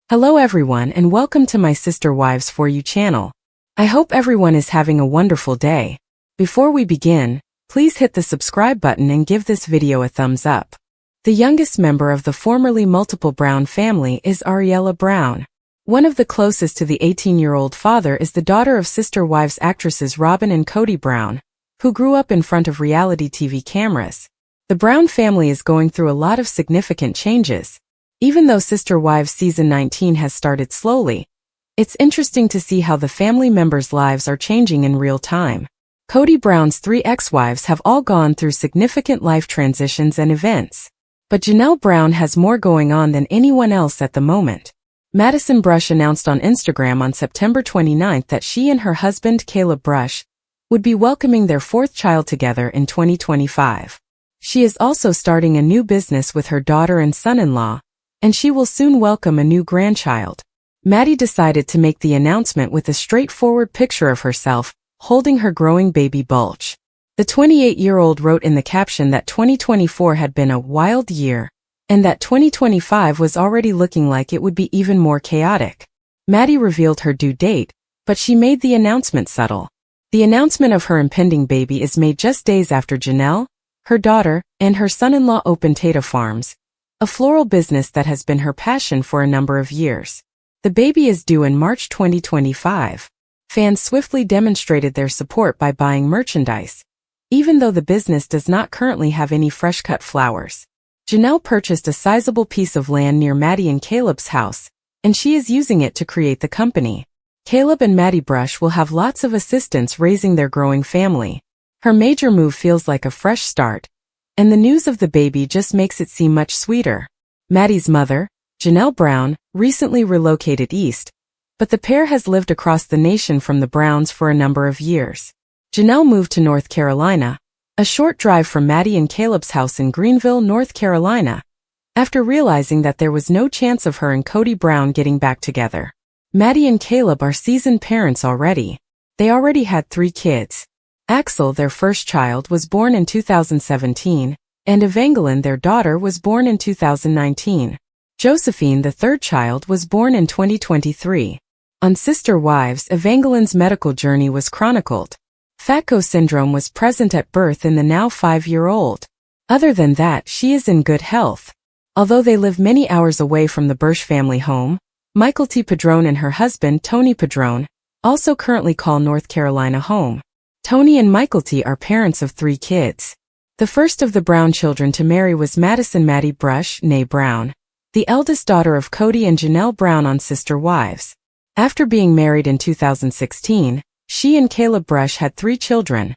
Hello everyone and welcome to my Sister Wives For You channel. I hope everyone is having a wonderful day. Before we begin, please hit the subscribe button and give this video a thumbs up. The youngest member of the formerly multiple Brown family is Ariella Brown. One of the closest to the 18-year-old father is the daughter of Sister Wives actresses Robyn and KODY Brown, who grew up in front of reality TV cameras. The Brown family is going through a lot of significant changes. Even though Sister Wives Season 19 has started slowly, it's interesting to see how the family members' lives are changing in real time. KODY Brown's 3 ex-wives have all gone through significant life transitions and events. But Janelle Brown has more going on than anyone else at the moment. Madison Brush announced on Instagram on September 29 that she and her husband Caleb Brush would be welcoming their 4th child together in 2025. She is also starting a new business with her daughter and son-in-law, and she will soon welcome a new grandchild. Maddie decided to make the announcement with a straightforward picture of herself, holding her growing baby Bulch. The 28-year-old wrote in the caption that 2024 had been a wild year, and that 2025 was already looking like it would be even more chaotic. Maddie revealed her due date, but she made the announcement subtle. The announcement of her impending baby is made just days after Janelle, her daughter, and her son-in-law opened Tata Farms, a floral business that has been her passion for a number of years. The baby is due in March 2025. Fans swiftly demonstrated their support by buying merchandise, even though the business does not currently have any fresh-cut flowers. Janelle purchased a sizable piece of land near Maddie and Caleb's house, and she is using it to create the company. Caleb and Maddie Brush will have lots of assistance raising their growing family. Her major move feels like a fresh start, and the news of the baby just makes it seem much sweeter. Maddie's mother, Janelle Brown, recently relocated east, but the pair has lived across the nation from the Browns for a number of years. Janelle moved to North Carolina, a short drive from Maddie and Caleb's house in Greenville, North Carolina, after realizing that there was no chance of her and KODY Brown getting back together. Maddie and Caleb are seasoned parents already. They already had 3 kids. Axel, their first child, was born in 2017, and Evangeline, their daughter, was born in 2019. Josephine, the 3rd child, was born in 2023. On Sister Wives, Evangeline's medical journey was chronicled. Fatco syndrome was present at birth in the now 5-year-old. Other than that, she is in good health. Although they live many hours away from the Burch family home, Michael T. Padron and her husband, Tony Padron, also currently call North Carolina home. Tony and Michael T. are parents of 3 kids. The first of the Brown children to marry was Madison Maddie Brush, née Brown, the eldest daughter of KODY and Janelle Brown on Sister Wives. After being married in 2016, she and Caleb Brush had 3 children: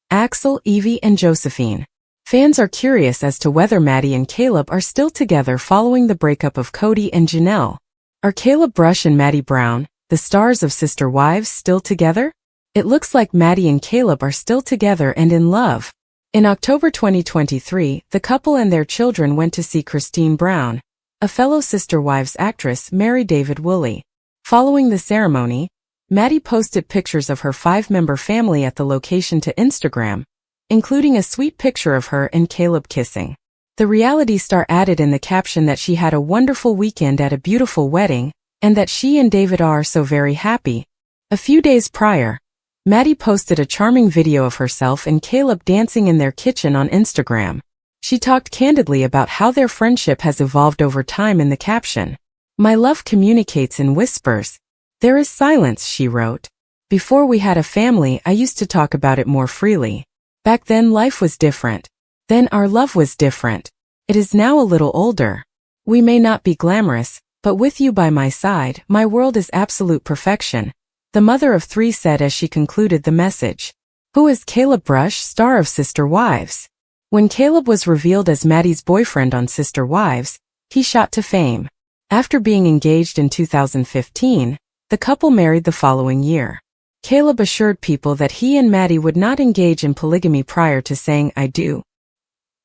Axel, Evie, and Josephine. Fans are curious as to whether Maddie and Caleb are still together following the breakup of KODY and Janelle. Are Caleb Brush and Maddie Brown, the stars of Sister Wives, still together? It looks like Maddie and Caleb are still together and in love. In October 2023, the couple and their children went to see Christine Brown, a fellow Sister Wives actress, marry David Woolley. Following the ceremony, Maddie posted pictures of her 5-member family at the location to Instagram, including a sweet picture of her and Caleb kissing. The reality star added in the caption that she had a wonderful weekend at a beautiful wedding, and that she and David are so very happy. A few days prior, Maddie posted a charming video of herself and Caleb dancing in their kitchen on Instagram. She talked candidly about how their friendship has evolved over time in the caption. "My love communicates in whispers. There is silence," she wrote. "Before we had a family, I used to talk about it more freely. Back then life was different. Then our love was different. It is now a little older. We may not be glamorous, but with you by my side, my world is absolute perfection," the mother of 3 said as she concluded the message. Who is Caleb Brush, star of Sister Wives? When Caleb was revealed as Maddie's boyfriend on Sister Wives, he shot to fame. After being engaged in 2015, the couple married the following year. Caleb assured people that he and Maddie would not engage in polygamy prior to saying "I do."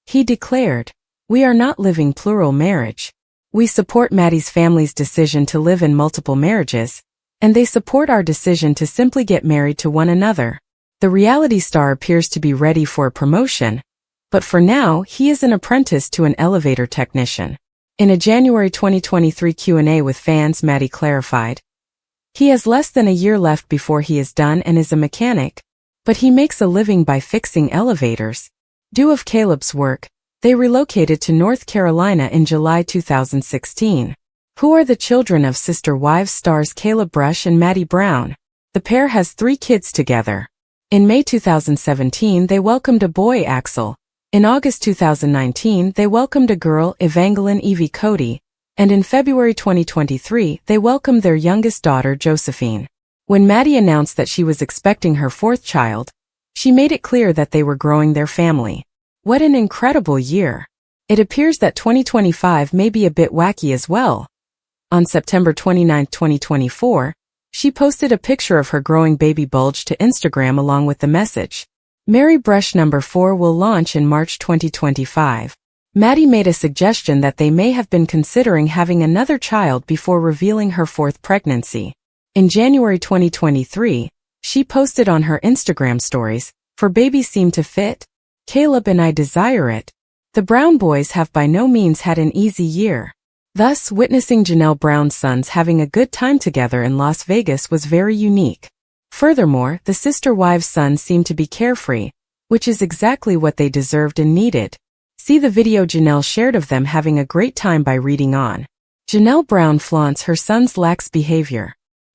He declared, "We are not living plural marriage. We support Maddie's family's decision to live in multiple marriages, and they support our decision to simply get married to one another." The reality star appears to be ready for a promotion, but for now he is an apprentice to an elevator technician. In a January 2023 Q&A with fans, Maddie clarified, "He has less than a year left before he is done and is a mechanic, but he makes a living by fixing elevators." Due of Caleb's work, they relocated to North Carolina in July 2016. Who are the children of Sister Wives stars Caleb Brush and Maddie Brown? The pair has 3 kids together. In May 2017 they welcomed a boy, Axel. In August 2019 they welcomed a girl, Evangeline Evie KODY, and in February 2023 they welcomed their youngest daughter, Josephine. When Maddie announced that she was expecting her 4th child, she made it clear that they were growing their family. What an incredible year! It appears that 2025 may be a bit wacky as well. On September 29, 2024, she posted a picture of her growing baby bulge to Instagram along with the message, "Mary Brush number 4 will launch in March 2025. Maddie made a suggestion that they may have been considering having another child before revealing her 4th pregnancy. In January 2023, she posted on her Instagram stories, "For babies seem to fit. Caleb and I desire it." The Brown boys have by no means had an easy year. Thus, witnessing Janelle Brown's sons having a good time together in Las Vegas was very unique. Furthermore, the Sister Wives' sons seemed to be carefree, which is exactly what they deserved and needed. See the video Janelle shared of them having a great time by reading on. Janelle Brown flaunts her son's lax behavior.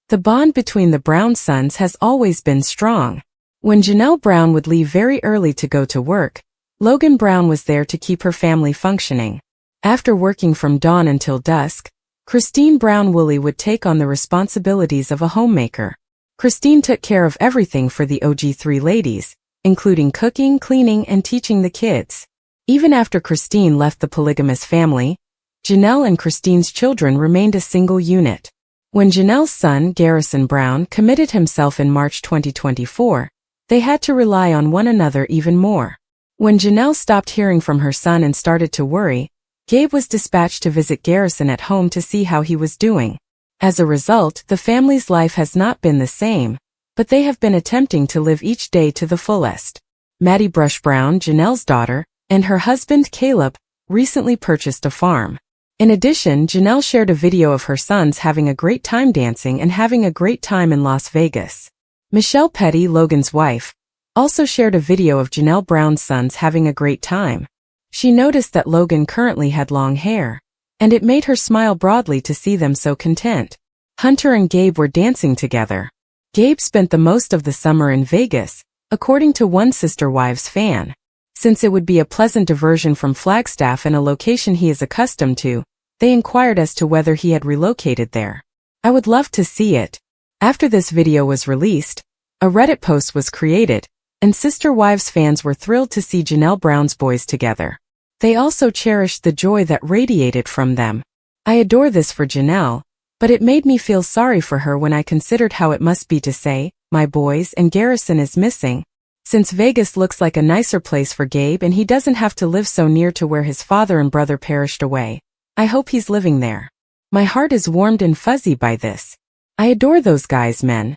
The bond between the Brown sons has always been strong. When Janelle Brown would leave very early to go to work, Logan Brown was there to keep her family functioning. After working from dawn until dusk, Christine Brown Woolley would take on the responsibilities of a homemaker. Christine took care of everything for the OG3 ladies, including cooking, cleaning, and teaching the kids. Even after Christine left the polygamous family, Janelle and Christine's children remained a single unit. When Janelle's son, Garrison Brown, committed himself in March 2024, they had to rely on one another even more. When Janelle stopped hearing from her son and started to worry, Gabe was dispatched to visit Garrison at home to see how he was doing. As a result, the family's life has not been the same, but they have been attempting to live each day to the fullest. Maddie Brush Brown, Janelle's daughter, and her husband, Caleb, recently purchased a farm. In addition, Janelle shared a video of her sons having a great time dancing and having a great time in Las Vegas. Michelle Petty, Logan's wife, also shared a video of Janelle Brown's sons having a great time. She noticed that Logan currently had long hair, and it made her smile broadly to see them so content. Hunter and Gabe were dancing together. Gabe spent the most of the summer in Vegas, according to one Sister Wives fan. Since it would be a pleasant diversion from Flagstaff and a location he is accustomed to, they inquired as to whether he had relocated there. "I would love to see it." After this video was released, a Reddit post was created, and Sister Wives fans were thrilled to see Janelle Brown's boys together. They also cherished the joy that radiated from them. "I adore this for Janelle, but it made me feel sorry for her when I considered how it must be to say, 'My boys and Garrison is missing.' Since Vegas looks like a nicer place for Gabe and he doesn't have to live so near to where his father and brother perished away, I hope he's living there. My heart is warmed and fuzzy by this. I adore those guys, men.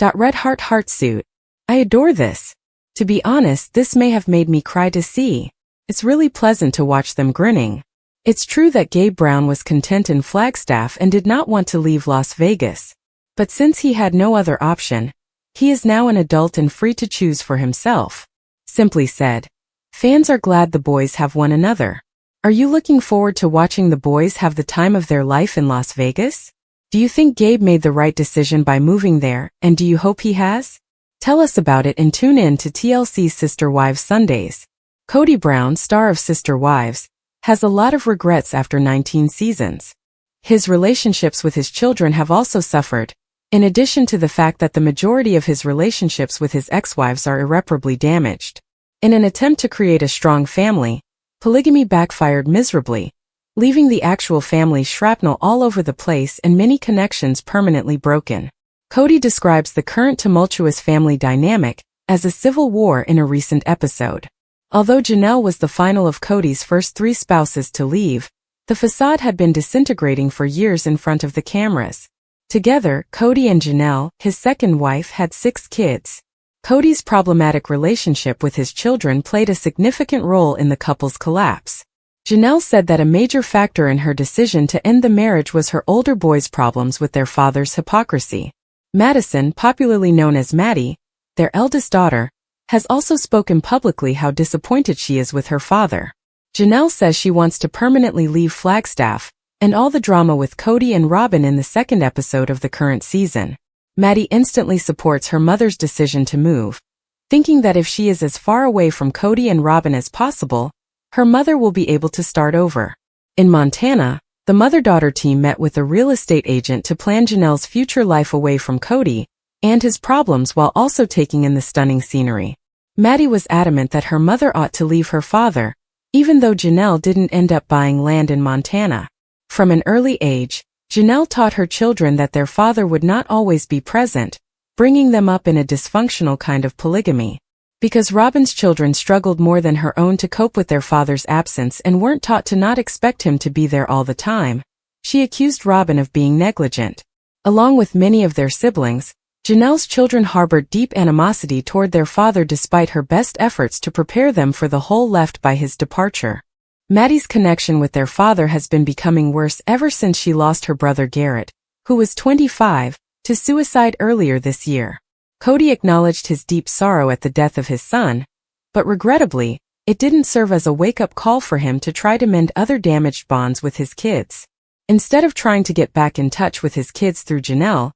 Red heart suit. I adore this. To be honest, this may have made me cry to see. It's really pleasant to watch them grinning." It's true that Gabe Brown was content in Flagstaff and did not want to leave Las Vegas. But since he had no other option, he is now an adult and free to choose for himself. Simply said, fans are glad the boys have one another. Are you looking forward to watching the boys have the time of their life in Las Vegas? Do you think Gabe made the right decision by moving there, and do you hope he has? Tell us about it and tune in to TLC's Sister Wives Sundays. KODY Brown, star of Sister Wives, has a lot of regrets after 19 seasons. His relationships with his children have also suffered, in addition to the fact that the majority of his relationships with his ex-wives are irreparably damaged. In an attempt to create a strong family, polygamy backfired miserably, leaving the actual family shrapnel all over the place and many connections permanently broken. KODY describes the current tumultuous family dynamic as a civil war in a recent episode. Although Janelle was the final of KODY's first 3 spouses to leave, the facade had been disintegrating for years in front of the cameras. Together, KODY and Janelle, his second wife, had 6 kids. KODY's problematic relationship with his children played a significant role in the couple's collapse. Janelle said that a major factor in her decision to end the marriage was her older boys' problems with their father's hypocrisy. Madison, popularly known as Maddie, their eldest daughter, has also spoken publicly how disappointed she is with her father. Janelle says she wants to permanently leave Flagstaff, and all the drama with KODY and Robyn in the second episode of the current season. Maddie instantly supports her mother's decision to move, thinking that if she is as far away from KODY and Robyn as possible, her mother will be able to start over. In Montana, the mother-daughter team met with a real estate agent to plan Janelle's future life away from KODY and his problems while also taking in the stunning scenery. Maddie was adamant that her mother ought to leave her father, even though Janelle didn't end up buying land in Montana. From an early age, Janelle taught her children that their father would not always be present, bringing them up in a dysfunctional kind of polygamy. Because Robyn's children struggled more than her own to cope with their father's absence and weren't taught to not expect him to be there all the time, she accused Robyn of being negligent. Along with many of their siblings, Janelle's children harbored deep animosity toward their father despite her best efforts to prepare them for the hole left by his departure. Maddie's connection with their father has been becoming worse ever since she lost her brother Garrett, who was 25, to suicide earlier this year. KODY acknowledged his deep sorrow at the death of his son, but regrettably, it didn't serve as a wake-up call for him to try to mend other damaged bonds with his kids. Instead of trying to get back in touch with his kids through Janelle,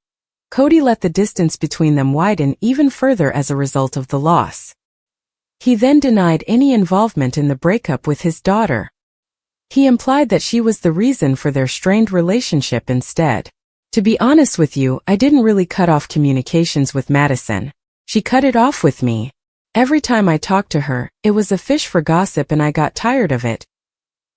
KODY let the distance between them widen even further as a result of the loss. He then denied any involvement in the breakup with his daughter. He implied that she was the reason for their strained relationship instead. To be honest with you, I didn't really cut off communications with Madison. She cut it off with me. Every time I talked to her, it was a fish for gossip and I got tired of it.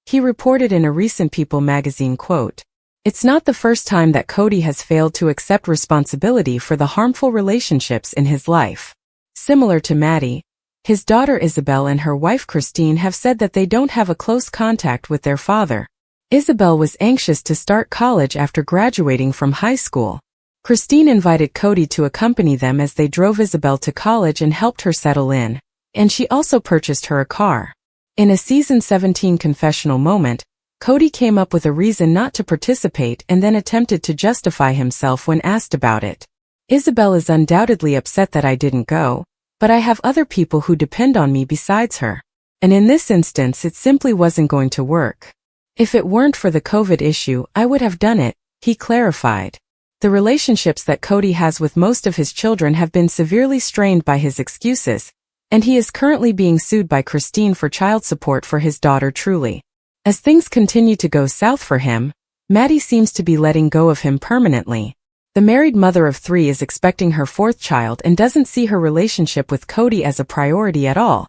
He reported in a recent People magazine quote. It's not the first time that KODY has failed to accept responsibility for the harmful relationships in his life. Similar to Maddie, his daughter Isabel and her wife Christine have said that they don't have a close contact with their father. Isabel was anxious to start college after graduating from high school. Christine invited KODY to accompany them as they drove Isabel to college and helped her settle in, and she also purchased her a car. In a season 17 confessional moment, KODY came up with a reason not to participate and then attempted to justify himself when asked about it. Isabel is undoubtedly upset that I didn't go, but I have other people who depend on me besides her. And in this instance it simply wasn't going to work. If it weren't for the COVID issue, I would have done it, he clarified. The relationships that KODY has with most of his children have been severely strained by his excuses, and he is currently being sued by Christine for child support for his daughter Truly. As things continue to go south for him, Maddie seems to be letting go of him permanently. The married mother of 3 is expecting her 4th child and doesn't see her relationship with KODY as a priority at all.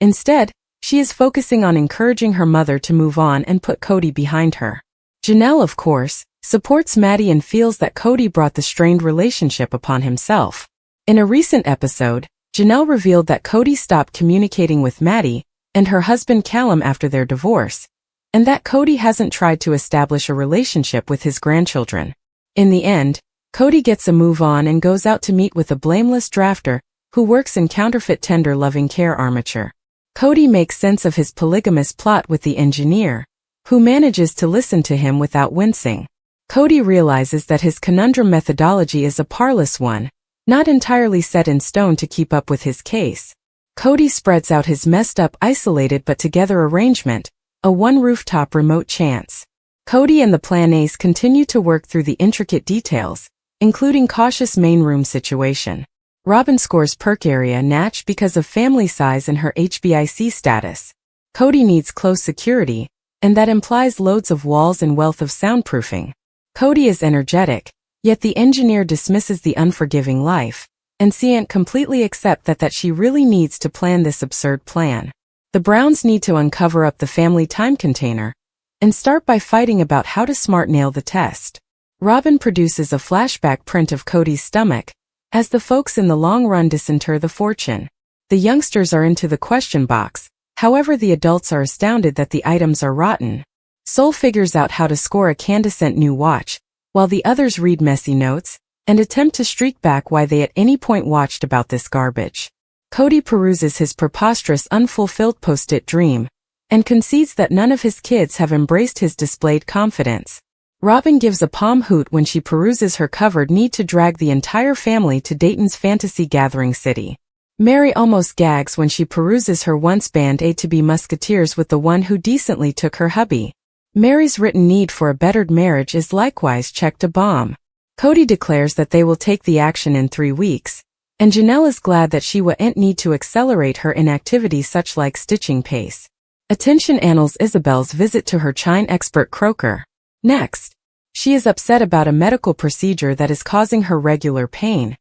Instead, she is focusing on encouraging her mother to move on and put KODY behind her. Janelle, of course, supports Maddie and feels that KODY brought the strained relationship upon himself. In a recent episode, Janelle revealed that KODY stopped communicating with Maddie and her husband Callum after their divorce, and that KODY hasn't tried to establish a relationship with his grandchildren. In the end, KODY gets a move on and goes out to meet with a blameless drafter who works in counterfeit tender loving care armature. KODY makes sense of his polygamous plot with the engineer, who manages to listen to him without wincing. KODY realizes that his conundrum methodology is a parlous one, not entirely set in stone to keep up with his case. KODY spreads out his messed up isolated but together arrangement, a one-rooftop remote chance. KODY and the Plan Ace continue to work through the intricate details, including cautious main room situation. Robyn scores perk area Natch because of family size and her HBIC status. KODY needs close security, and that implies loads of walls and wealth of soundproofing. KODY is energetic, yet the engineer dismisses the unforgiving life, and can't completely accept that she really needs to plan this absurd plan. The Browns need to uncover up the family time container, and start by fighting about how to smart nail the test. Robyn produces a flashback print of KODY's stomach, as the folks in the long run disinter the fortune. The youngsters are into the question box, however the adults are astounded that the items are rotten. Soul figures out how to score a candescent new watch, while the others read messy notes, and attempt to streak back why they at any point watched about this garbage. KODY peruses his preposterous unfulfilled post-it dream, and concedes that none of his kids have embraced his displayed confidence. Robyn gives a palm hoot when she peruses her covered need to drag the entire family to Dayton's fantasy gathering city. Mary almost gags when she peruses her once band-aid to be musketeers with the one who decently took her hubby. Mary's written need for a bettered marriage is likewise checked a bomb. KODY declares that they will take the action in 3 weeks, and Janelle is glad that she won't need to accelerate her inactivity such like stitching pace. Attention annals Isabel's visit to her chine expert Croker. Next, she is upset about a medical procedure that is causing her regular pain,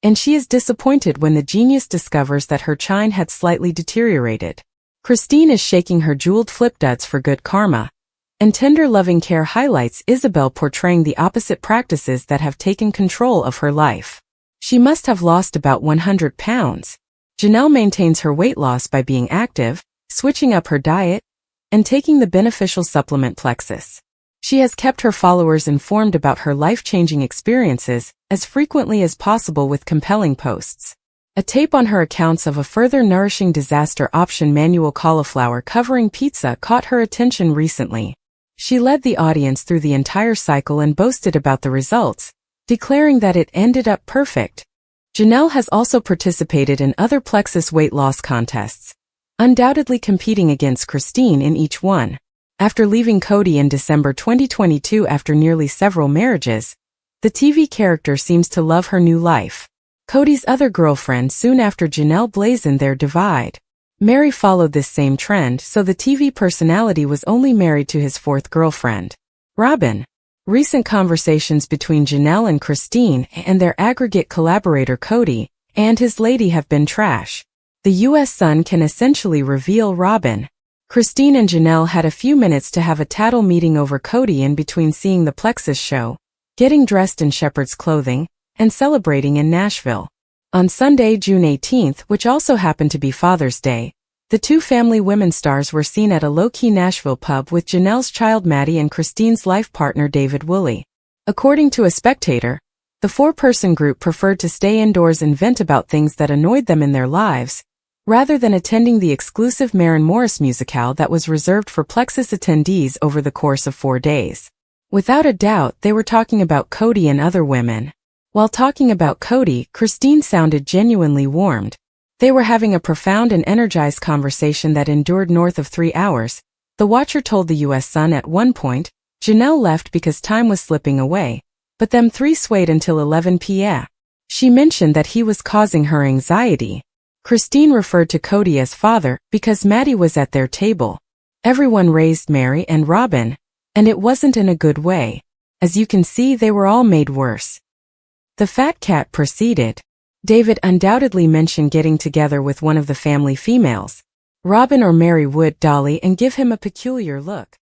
and she is disappointed when the genius discovers that her chine had slightly deteriorated. Christine is shaking her jeweled flip duds for good karma, and tender loving care highlights Isabel portraying the opposite practices that have taken control of her life. She must have lost about 100 pounds. Janelle maintains her weight loss by being active, switching up her diet, and taking the beneficial supplement Plexus. She has kept her followers informed about her life-changing experiences as frequently as possible with compelling posts. A tape on her accounts of a further nourishing disaster option manual cauliflower covering pizza caught her attention recently. She led the audience through the entire cycle and boasted about the results, declaring that it ended up perfect. Janelle has also participated in other Plexus weight loss contests, undoubtedly competing against Christine in each one. After leaving KODY in December 2022 after nearly several marriages, the TV character seems to love her new life. KODY's other girlfriend soon after Janelle blazoned their divide. Mary followed this same trend, so the TV personality was only married to his 4th girlfriend, Robyn. Recent conversations between Janelle and Christine and their aggregate collaborator KODY and his lady have been trash. The U.S. Sun can essentially reveal Robyn. Christine and Janelle had a few minutes to have a tattle meeting over KODY in between seeing the Plexus show, getting dressed in shepherd's clothing, and celebrating in Nashville. On Sunday, June 18th, which also happened to be Father's Day, the two family women stars were seen at a low-key Nashville pub with Janelle's child Maddie and Christine's life partner David Woolley. According to a Spectator, the 4-person group preferred to stay indoors and vent about things that annoyed them in their lives, rather than attending the exclusive Maren Morris musicale that was reserved for Plexus attendees over the course of 4 days. Without a doubt, they were talking about KODY and other women. While talking about KODY, Christine sounded genuinely warmed. They were having a profound and energized conversation that endured north of 3 hours. The Watcher told the U.S. Sun at one point. Janelle left because time was slipping away, but them three swayed until 11 p.m. She mentioned that he was causing her anxiety. Christine referred to KODY as father because Maddie was at their table. Everyone raised Mary and Robyn, and it wasn't in a good way. As you can see, they were all made worse. The fat cat proceeded. David undoubtedly mentioned getting together with one of the family females, Robyn or Mary would dolly and give him a peculiar look.